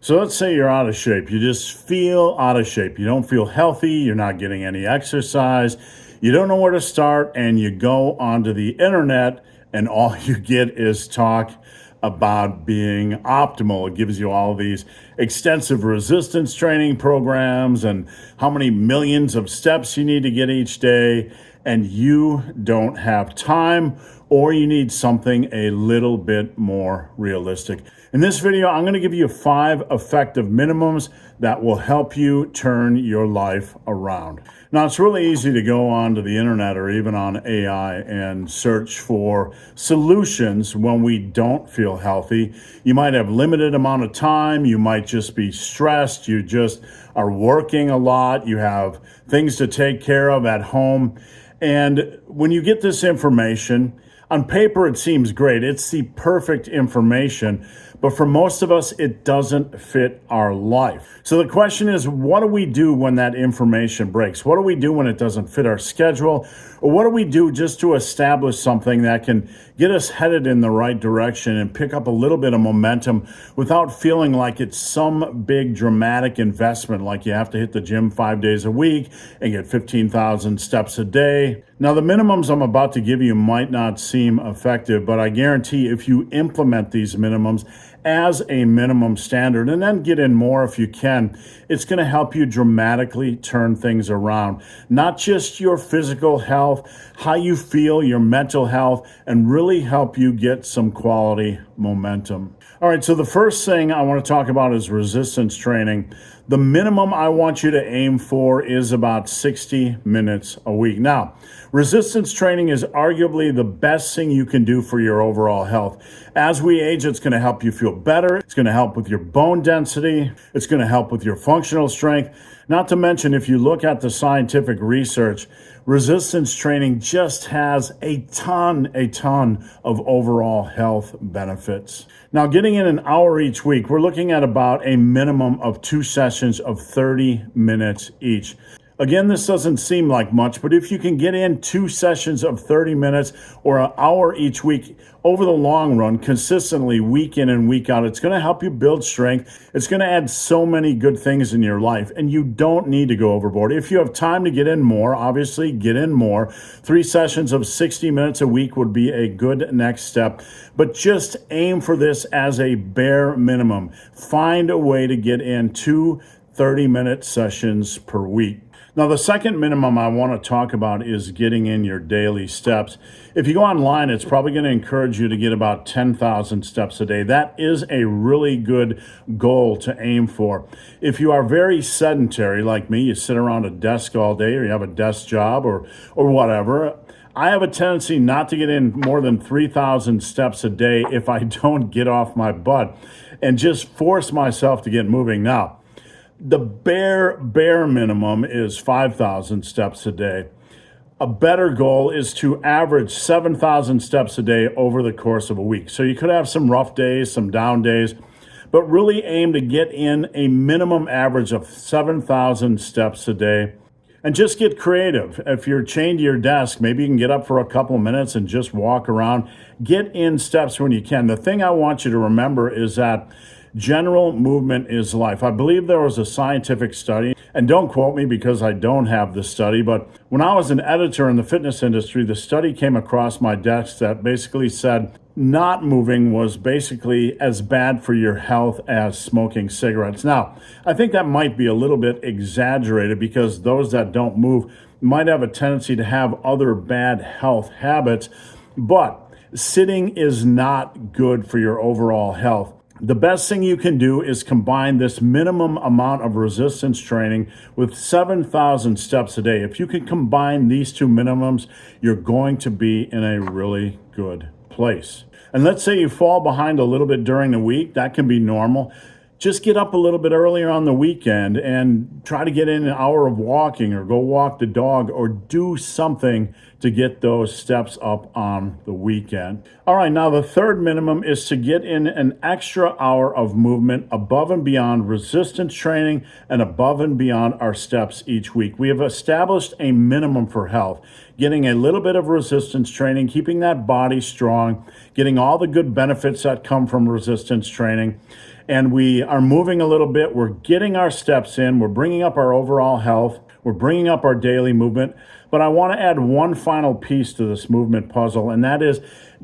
So let's say you're out of shape. You just feel out of shape. You don't feel healthy. You're not getting any exercise. You don't know where to start. And you go onto the internet, and all you get is talk about being optimal. It gives you all these extensive resistance training programs and how many millions of steps you need to get each day. And you don't have time, or you need something a little bit more realistic. In this video, I'm going to give you 5 effective minimums that will help you turn your life around. Now, it's really easy to go onto the internet or even on AI and search for solutions when we don't feel healthy. You might have limited amount of time. You might just be stressed. You just are working a lot. You have things to take care of at home. And when you get this information, on paper, it seems great. It's the perfect information. But for most of us, it doesn't fit our life. So the question is, what do we do when that information breaks? What do we do when it doesn't fit our schedule? Or what do we do just to establish something that can get us headed in the right direction and pick up a little bit of momentum without feeling like it's some big dramatic investment, like you have to hit the gym 5 days a week and get 15,000 steps a day? Now, the minimums I'm about to give you might not seem effective, but I guarantee if you implement these minimums as a minimum standard and then get in more if you can, it's going to help you dramatically turn things around. Not just your physical health, how you feel, your mental health, and really help you get some quality momentum. All right, so the first thing I want to talk about is resistance training. The minimum I want you to aim for is about 60 minutes a week. Now, resistance training is arguably the best thing you can do for your overall health. As we age, it's going to help you feel better. It's going to help with your bone density. It's going to help with your functional strength. Not to mention, if you look at the scientific research, resistance training just has a ton of overall health benefits. Now, getting in an hour each week, we're looking at about a minimum of 2 sessions of 30 minutes each. Again, this doesn't seem like much, but if you can get in 2 sessions of 30 minutes or an hour each week over the long run, consistently, week in and week out, it's going to help you build strength. It's going to add so many good things in your life, and you don't need to go overboard. If you have time to get in more, obviously get in more. 3 sessions of 60 minutes a week would be a good next step, but just aim for this as a bare minimum. Find a way to get in 2 30-minute sessions per week. Now, the second minimum I want to talk about is getting in your daily steps. If you go online, it's probably going to encourage you to get about 10,000 steps a day. That is a really good goal to aim for. If you are very sedentary like me, you sit around a desk all day, or you have a desk job or whatever, I have a tendency not to get in more than 3,000 steps a day if I don't get off my butt and just force myself to get moving. Now, the bare minimum is 5,000 steps a day. A better goal is to average 7,000 steps a day over the course of a week. So you could have some rough days, some down days, but really aim to get in a minimum average of 7,000 steps a day. And just get creative. If you're chained to your desk, maybe you can get up for a couple of minutes and just walk around. Get in steps when you can. The thing I want you to remember is that general movement is life. I believe there was a scientific study, and don't quote me because I don't have the study, but when I was an editor in the fitness industry, the study came across my desk that basically said not moving was basically as bad for your health as smoking cigarettes. Now, I think that might be a little bit exaggerated because those that don't move might have a tendency to have other bad health habits, but sitting is not good for your overall health. The best thing you can do is combine this minimum amount of resistance training with 7,000 steps a day. If you can combine these 2 minimums, you're going to be in a really good place. And let's say you fall behind a little bit during the week, that can be normal. Just get up a little bit earlier on the weekend and try to get in an hour of walking or go walk the dog or do something to get those steps up on the weekend. All right, now the third minimum is to get in an extra hour of movement above and beyond resistance training and above and beyond our steps each week. We have established a minimum for health, getting a little bit of resistance training, keeping that body strong, getting all the good benefits that come from resistance training. and we are moving a little bit. We're getting our steps in. We're bringing up our overall health. We're bringing up our daily movement. But I want to add one final piece to this movement puzzle, and that is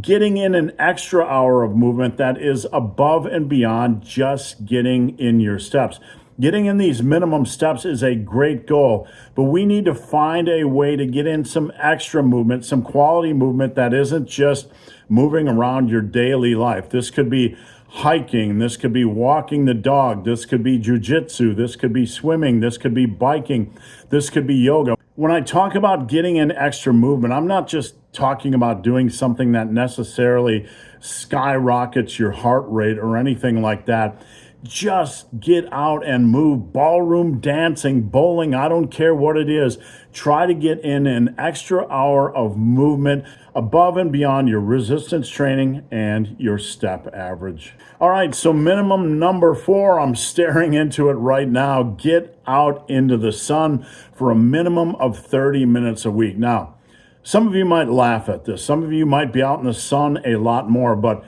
getting in an extra hour of movement that is above and beyond just getting in your steps. Getting in these minimum steps is a great goal, but we need to find a way to get in some extra movement, some quality movement that isn't just moving around your daily life. This could be hiking, this could be walking the dog, this could be jujitsu, this could be swimming, this could be biking, this could be yoga. When I talk about getting in extra movement, I'm not just talking about doing something that necessarily skyrockets your heart rate or anything like that. Just get out and move. Ballroom dancing, bowling, I don't care what it is. Try to get in an extra hour of movement above and beyond your resistance training and your step average. All right, so minimum number 4, I'm staring into it right now. Get out into the sun for a minimum of 30 minutes a week. Now, some of you might laugh at this. Some of you might be out in the sun a lot more, but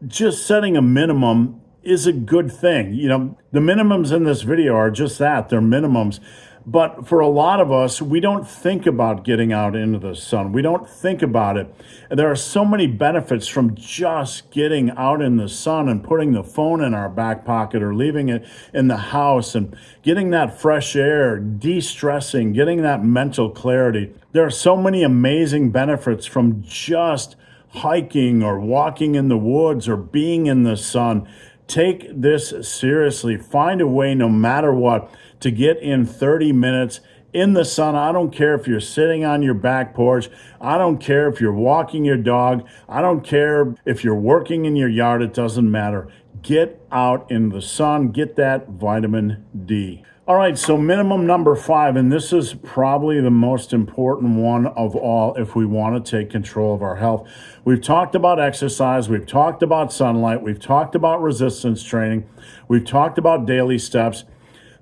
just setting a minimum is a good thing. You know, the minimums in this video are just that, they're minimums. But for a lot of us, we don't think about getting out into the sun. We don't think about it. And there are so many benefits from just getting out in the sun and putting the phone in our back pocket or leaving it in the house and getting that fresh air, de-stressing, getting that mental clarity. There are so many amazing benefits from just hiking or walking in the woods or being in the sun. Take this seriously. Find a way, no matter what, to get in 30 minutes in the sun. I don't care if you're sitting on your back porch. I don't care if you're walking your dog. I don't care if you're working in your yard. It doesn't matter. Get out in the sun. Get that vitamin D. All right, so minimum number 5, and this is probably the most important one of all if we want to take control of our health. We've talked about exercise, we've talked about sunlight, we've talked about resistance training, we've talked about daily steps.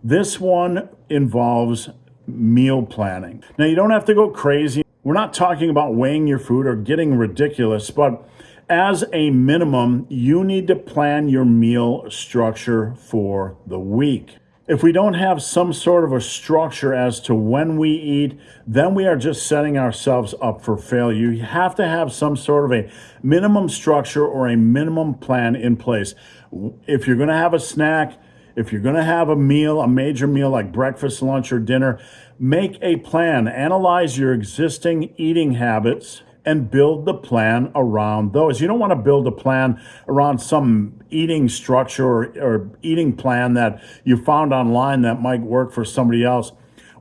This one involves meal planning. Now, you don't have to go crazy. We're not talking about weighing your food or getting ridiculous, but as a minimum, you need to plan your meal structure for the week. If we don't have some sort of a structure as to when we eat, then we are just setting ourselves up for failure. You have to have some sort of a minimum structure or a minimum plan in place. If you're going to have a snack, if you're going to have a meal, a major meal like breakfast, lunch, or dinner, make a plan. Analyze your existing eating habits and build the plan around those. You don't want to build a plan around some eating structure or eating plan that you found online that might work for somebody else.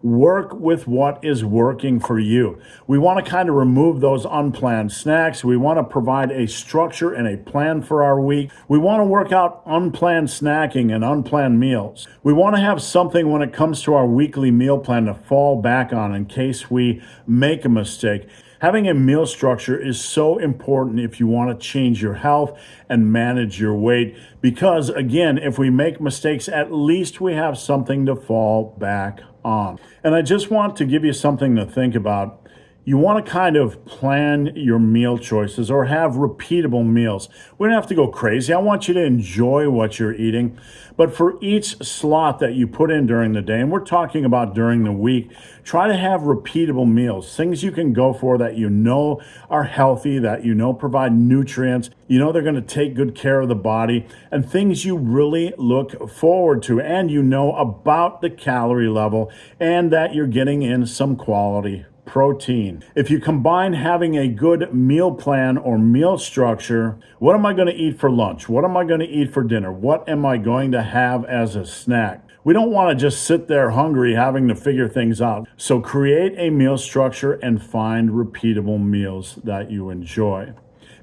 Work with what is working for you. We want to kind of remove those unplanned snacks. We want to provide a structure and a plan for our week. We want to work out unplanned snacking and unplanned meals. We want to have something when it comes to our weekly meal plan to fall back on in case we make a mistake. Having a meal structure is so important if you want to change your health and manage your weight, because again, if we make mistakes, at least we have something to fall back on. And I just want to give you something to think about. You want to kind of plan your meal choices or have repeatable meals. We don't have to go crazy. I want you to enjoy what you're eating. But for each slot that you put in during the day, and we're talking about during the week, try to have repeatable meals, things you can go for that you know are healthy, that you know provide nutrients, you know they're going to take good care of the body, and things you really look forward to and you know about the calorie level and that you're getting in some quality protein. If you combine having a good meal plan or meal structure, what am I going to eat for lunch? What am I going to eat for dinner? What am I going to have as a snack? We don't want to just sit there hungry having to figure things out. So create a meal structure and find repeatable meals that you enjoy.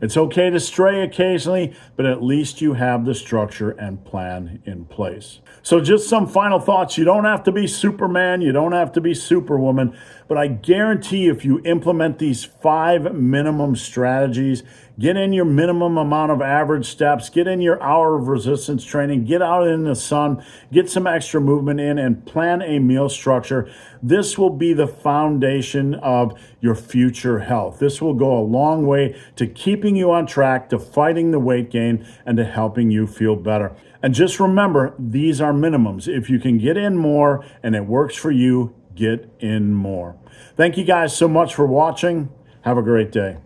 It's okay to stray occasionally, but at least you have the structure and plan in place. So just some final thoughts. You don't have to be Superman. You don't have to be Superwoman. But I guarantee if you implement these 5 minimum strategies, get in your minimum amount of average steps, get in your hour of resistance training, get out in the sun, get some extra movement in, and plan a meal structure. This will be the foundation of your future health. This will go a long way to keeping you on track, to fighting the weight gain, and to helping you feel better. And just remember, these are minimums. If you can get in more and it works for you, get in more. Thank you guys so much for watching. Have a great day.